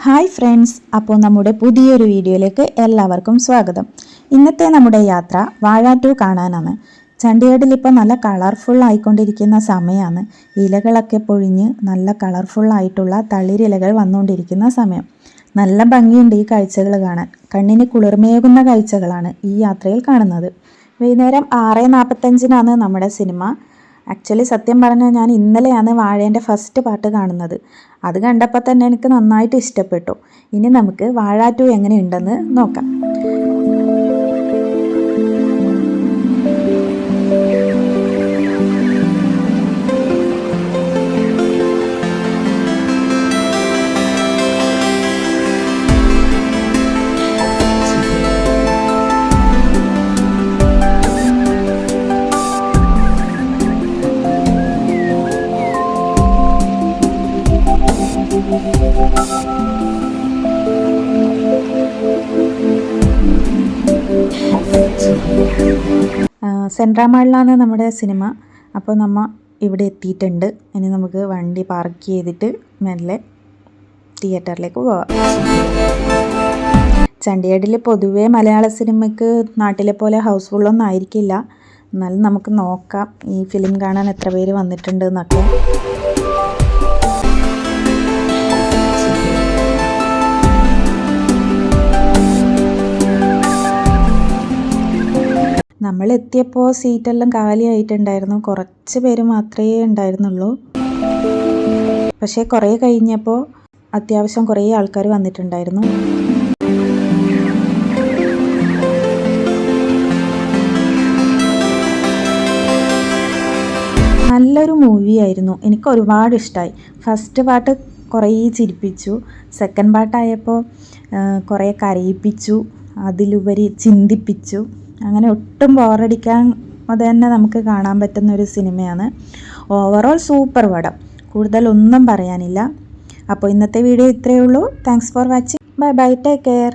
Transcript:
Hi friends, അപ്പോൾ നമ്മുടെ പുതിയൊരു വീഡിയോയിലേക്ക് എല്ലാവർക്കും സ്വാഗതം. ഇന്നത്തെ നമ്മുടെ യാത്ര വാഴ 2 കാണാനാണ്. ചണ്ഡീഗഡിൽ ഇപ്പോൾ നല്ല കളർഫുൾ ആയിക്കൊണ്ടിരിക്കുന്ന സമയമാണ്. ഇലകളൊക്കെ പൊഴിഞ്ഞ് നല്ല കളർഫുൾ ആയിട്ടുള്ള തളിരിലകൾ വന്നുകൊണ്ടിരിക്കുന്ന സമയം. നല്ല ഭംഗിയുണ്ട് ഈ കാഴ്ചകൾ കാണാൻ. കണ്ണിന് കുളിർമയേകുന്ന കാഴ്ചകളാണ് ഈ യാത്രയിൽ കാണുന്നത്. വൈകുന്നേരം 6:45 നമ്മുടെ സിനിമ. ആക്ച്വലി സത്യം പറഞ്ഞാൽ ഞാൻ ഇന്നലെയാണ് വാഴേൻ്റെ ഫസ്റ്റ് പാർട്ട് കാണുന്നത്. അത് കണ്ടപ്പോൾ തന്നെ എനിക്ക് നന്നായിട്ട് ഇഷ്ടപ്പെട്ടു. ഇനി നമുക്ക് വാഴ 2 എങ്ങനെയുണ്ടെന്ന് നോക്കാം. സെൻട്രാ മാളിലാണ് നമ്മുടെ സിനിമ. അപ്പോൾ നമ്മൾ ഇവിടെ എത്തിയിട്ടുണ്ട്. ഇനി നമുക്ക് വണ്ടി പാർക്ക് ചെയ്തിട്ട് മെല്ലെ തിയേറ്ററിലേക്ക് പോവാം. ചണ്ഡീഗഡിൽ പൊതുവേ മലയാള സിനിമയ്ക്ക് നാട്ടിലെ പോലെ ഹൗസ്ഫുള്ളൊന്നും ആയിരിക്കില്ല. എന്നാലും നമുക്ക് നോക്കാം ഈ ഫിലിം കാണാൻ എത്ര പേര് വന്നിട്ടുണ്ട് എന്നൊക്കെ. നമ്മൾ എത്തിയപ്പോൾ സീറ്റെല്ലാം കാലിയായിട്ടുണ്ടായിരുന്നു. കുറച്ച് പേര് മാത്രമേ ഉണ്ടായിരുന്നുള്ളൂ. പക്ഷേ കുറേ കഴിഞ്ഞപ്പോൾ അത്യാവശ്യം കുറേ ആൾക്കാർ വന്നിട്ടുണ്ടായിരുന്നു. നല്ലൊരു മൂവിയായിരുന്നു. എനിക്ക് ഒരുപാട് ഇഷ്ടമായി. ഫസ്റ്റ് പാർട്ട് കുറേ ചിരിപ്പിച്ചു. സെക്കൻഡ് പാർട്ടായപ്പോൾ കുറേ കരയിപ്പിച്ചു. അതിലുപരി ചിന്തിപ്പിച്ചു. അങ്ങനെ ഒട്ടും ബോറടിക്കാതെ തന്നെ നമുക്ക് കാണാൻ പറ്റുന്ന ഒരു സിനിമയാണ്. ഓവറോൾ സൂപ്പർ പടം. കൂടുതലൊന്നും പറയാനില്ല. അപ്പോൾ ഇന്നത്തെ വീഡിയോ ഇത്രയേ ഉള്ളൂ. Thanks for watching. Bye bye, take care.